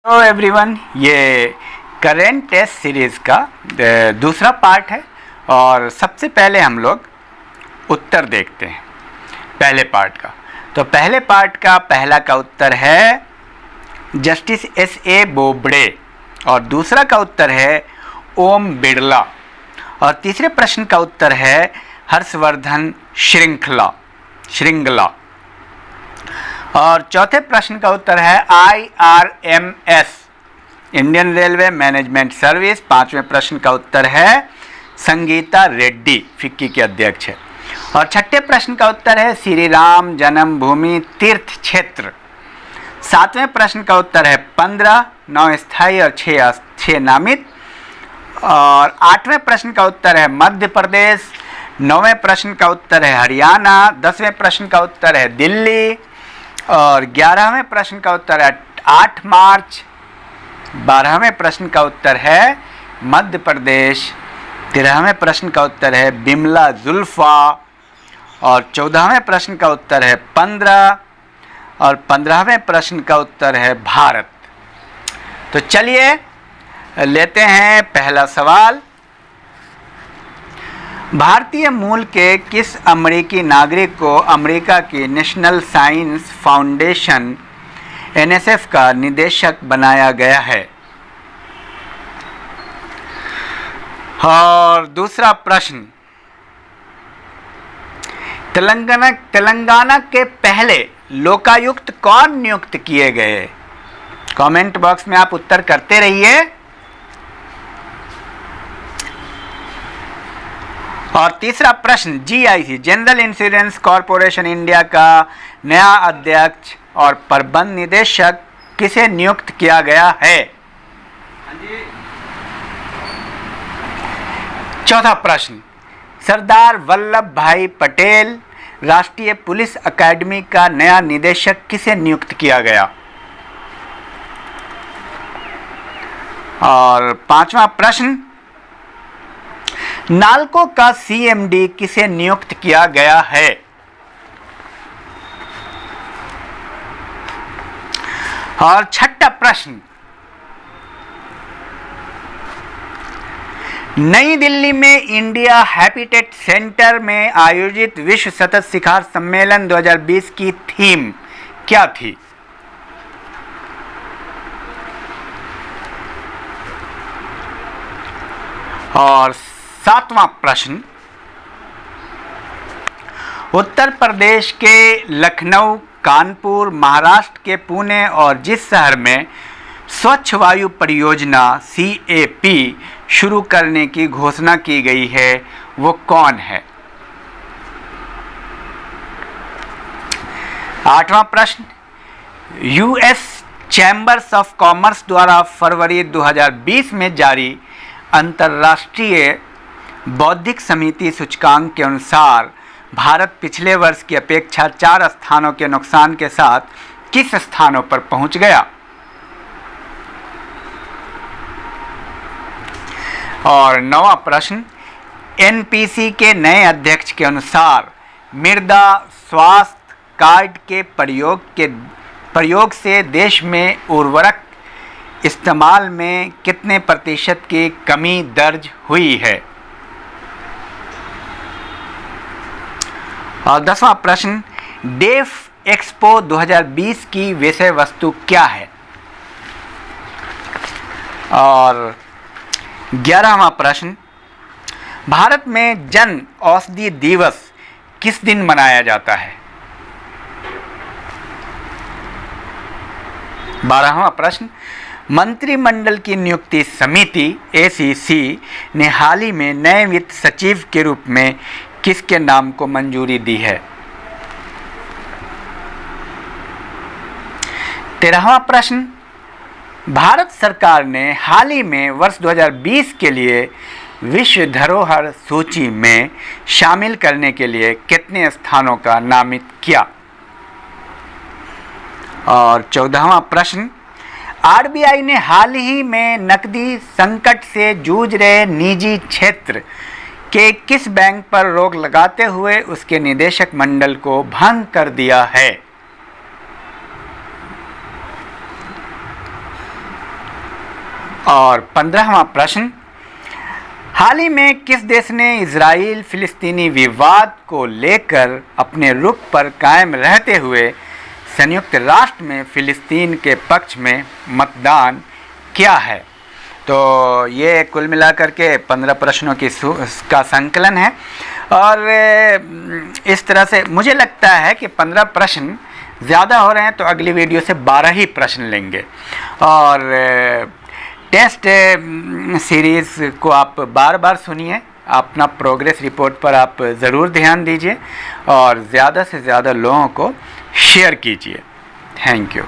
Hello everyone, ये current test series का दूसरा पार्ट है और सबसे पहले हम लोग उत्तर देखते हैं पहले पार्ट का। तो पहले पार्ट का पहला का उत्तर है जस्टिस S.A. बोबड़े और दूसरा का उत्तर है ओम बिड़ला और तीसरे प्रश्न का उत्तर है हर्षवर्धन श्रृंगला और चौथे प्रश्न का उत्तर है IRMS Indian railway management service. पांचवें प्रश्न का उत्तर है संगीता रेड्डी, फिक्की के अध्यक्ष है। और छठे प्रश्न का उत्तर है श्री राम जन्मभूमि तीर्थ क्षेत्र। सातवें प्रश्न का उत्तर है 15, 9 स्थायी और 6 नामित। और आठवें प्रश्न का उत्तर है मध्य प्रदेश। नौवें प्रश्न का उत्तर है हरियाणा। 10वें प्रश्न का उत्तर है दिल्ली और 11वें प्रश्न का उत्तर है 8 मार्च। 12वें प्रश्न का उत्तर है मध्य प्रदेश। 13वें प्रश्न का उत्तर है बिमला जुल्फा और 14वें प्रश्न का उत्तर है 15 और 15वें प्रश्न का उत्तर है भारत। तो चलिए लेते हैं पहला सवाल। भारतीय मूल के किस अमेरिकी नागरिक को अमेरिका की नेशनल साइंस फाउंडेशन NSF का निदेशक बनाया गया है? और दूसरा प्रश्न, तेलंगाना के पहले लोकायुक्त कौन नियुक्त किए गए? कमेंट बॉक्स में आप उत्तर करते रहिए। और तीसरा प्रश्न, GIC general insurance corporation India का नया अध्यक्ष और प्रबंध निदेशक किसे नियुक्त किया गया है? चौथा प्रश्न, सरदार वल्लभ भाई पटेल राष्ट्रीय पुलिस अकादमी का नया निदेशक किसे नियुक्त किया गया? और पांचवा प्रश्न, नालको का CMD किसे नियुक्त किया गया है? और छठा प्रश्न, नई दिल्ली में इंडिया हैबिटेट सेंटर में आयोजित विश्व सतत शिखर सम्मेलन 2020 की थीम क्या थी? और सातवां प्रश्न, उत्तर प्रदेश के लखनऊ, कानपुर, महाराष्ट्र के पुणे और जिस शहर में स्वच्छ वायु परियोजना CAP शुरू करने की घोषणा की गई है वो कौन है? आठवां प्रश्न, US चैम्बर्स ऑफ कॉमर्स द्वारा फरवरी 2020 में जारी अंतर्राष्ट्रीय बौद्धिक समिति सूचकांक के अनुसार भारत पिछले वर्ष की अपेक्षा 4 स्थानों के नुकसान के साथ किस स्थानों पर पहुंच गया? और नौवां प्रश्न, NPC के नए अध्यक्ष के अनुसार मृदा स्वास्थ्य कार्ड के प्रयोग से देश में उर्वरक इस्तेमाल में कितने प्रतिशत की कमी दर्ज हुई है? और 10वां प्रश्न, डेफ एक्सपो 2020 की विषय वस्तु क्या है? और 11वां प्रश्न, भारत में जन औषधि दिवस किस दिन मनाया जाता है? 12वां प्रश्न, मंत्रिमंडल की नियुक्ति समिति ACC ने हाल ही में नए वित्त सचिव के रूप में किसके नाम को मंजूरी दी है? 13वां प्रश्न, भारत सरकार ने हाल ही में वर्ष 2020 के लिए विश्व धरोहर सूची में शामिल करने के लिए कितने स्थानों का नामित किया? और 14वां प्रश्न, RBI ने हाल ही में नकदी संकट से जूझ रहे निजी क्षेत्र के किस बैंक पर रोक लगाते हुए उसके निदेशक मंडल को भंग कर दिया है? और 15वां प्रश्न, हाल ही में किस देश ने इजराइल फिलिस्तीनी विवाद को लेकर अपने रुख पर कायम रहते हुए संयुक्त राष्ट्र में फिलिस्तीन के पक्ष में मतदान किया है? तो ये कुल मिलाकर के 15 प्रश्नों का संकलन है और इस तरह से मुझे लगता है कि 15 प्रश्न ज़्यादा हो रहे हैं तो अगली वीडियो से 12 ही प्रश्न लेंगे। और टेस्ट सीरीज़ को आप बार बार सुनिए, अपना प्रोग्रेस रिपोर्ट पर आप ज़रूर ध्यान दीजिए और ज़्यादा से ज़्यादा लोगों को शेयर कीजिए। Thank you.